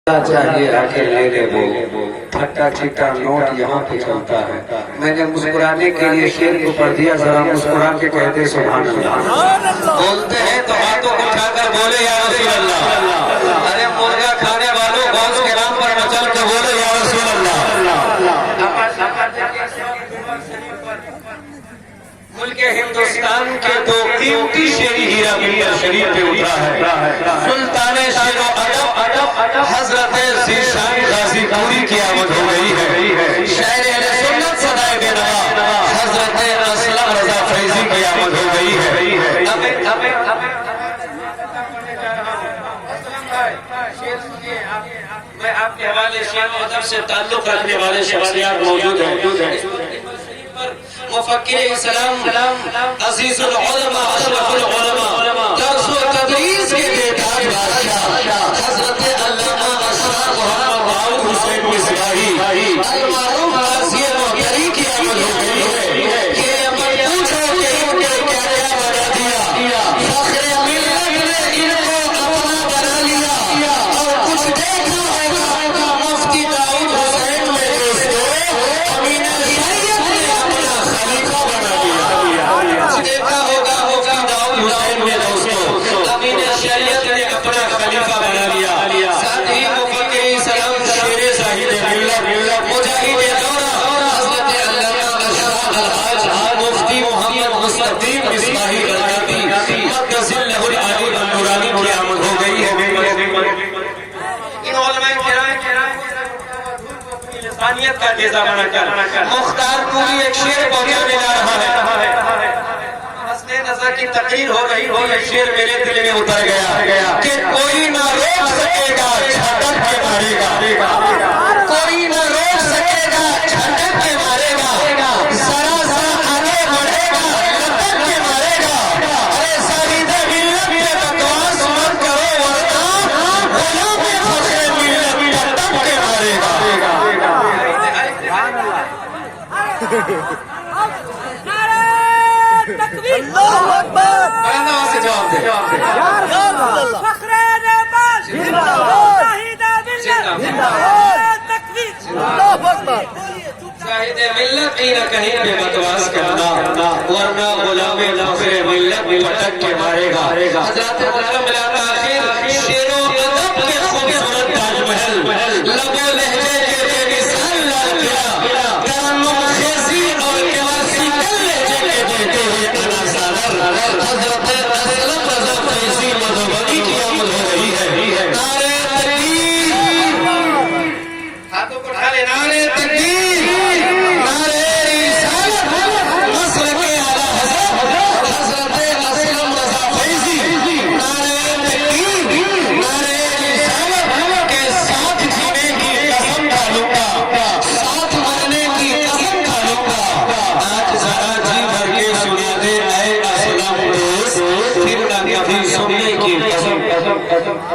چاہیے آگے لے وہ پھٹا چھٹا نوٹ یہاں پہ چلتا ہے. میں نے مسکرانے کے لیے شعر کو پڑھ دیا, ذرا مسکرا کے کہتے سبحان اللہ. بولتے ہیں تو ہاتھوں کو اٹھا کر بولے یا رسول اللہ. ارے مرغا کھانے والوں غوث کے نام پر مچل کے بولے یا رسول اللہ. ملک ہندوستان کے دو قیمتی شیری ہیرا ممبر شریف پہ اٹھا ہے. سلطان شیر و ادب حضرت ذیشان غازی پوری کی آمد ہو گئی ہے. شاعر اہل سنت صدائے بے نوا حضرت اسلم رضا فیضی کی آمد ہو گئی ہے. میں آپ کے حوالے شعر و ادب سے تعلق رکھنے والے شخصیات موجود ہیں. مفکر اسلام عزیز العلماء اشرف العلماء درس و تدریس کے بیدار بادشاہ حضرت علامہ اشرف محمد داؤد حسین مصباحی المعروف قاضی محتری کی آمد ہو گئی ہے. کہ اپن پوچھو کہ ان کے کیا کیا بنا دیا, فخر ملت نے ان کو اپنا بنا لیا. اور کچھ دیکھا ہوگا مفتی داؤد حسین میں دوستو امین شریعت نے اپنا خلیفہ بنا دیا. کچھ دیکھا ہوگا مفتی داؤد حسین میں دوستو امین شریعت نے اپنا خلیفہ بنا لیا. ساتھ ہی مفکر اسلام شیر زاہد ملت مجاہد دورہ حضرت علامہ اشرف الحاج مفتی محمد مستقیم مصباحی غلطی مقدس اللہ العالی النورانی کی آمد ہو گئی ہے. ان علماء کرام لسانیت کا جیزہ بنا کر مختار پوری ایک شعر پہنچانے جا رہا ہے. حسن نظر کی تقریر ہو رہی ہو, یہ شعر میرے دل میں اتر گیا کہ کوئی نہ روک سکے گا جھٹک کے مارے گا. کوئی نہ روک سکے گا جھٹک کے مارے گا. ذرا سا آگے بڑھے گا لٹک کے مارے گا. ارے زاہد ملت پہ بکواس مت کرو ورنہ غلام فخر ملت پٹک کے مارے گا. اللہ اکبر. بڑا نواز سے جواب دے. فخر نعمت زندہ باد. شاہد ملت زندہ باد. تکبیر. اللہ اکبر. شاہد ملت کہیں نہ کہیں پہ بکواس کرنا ورنہ غلام فخر ملت پٹک کے مارے گا. حضرت محترم بالآخر شیر و ادب کے خوبصورت تاج محل لب و لہجے کے بے مثال لال قلعہ ترنم خیزی اور کلاسیکل لہجے کے دیتے ہوئے اناسالر حضرت اسلم رضا فیضی مدھوبنی کی آمد ہو رہی ہے. نعرہ تکبیر. ہاتھوں کو اٹھا لے. نعرہ تکبیر. نعرہ رسالت. مسلک اعلیٰ حضرت حضرت اسلم رضا فیضی. نعرہ تکبیر. نعرہ رسالت کے ساتھ جینے کی قسم کھالوں گا, ساتھ مرنے کی قسم کھالوں گا. آج ذرا جی بھر کے سنا دے اے اسلام دوست, پھر نہ کبھی سننے کی قسم.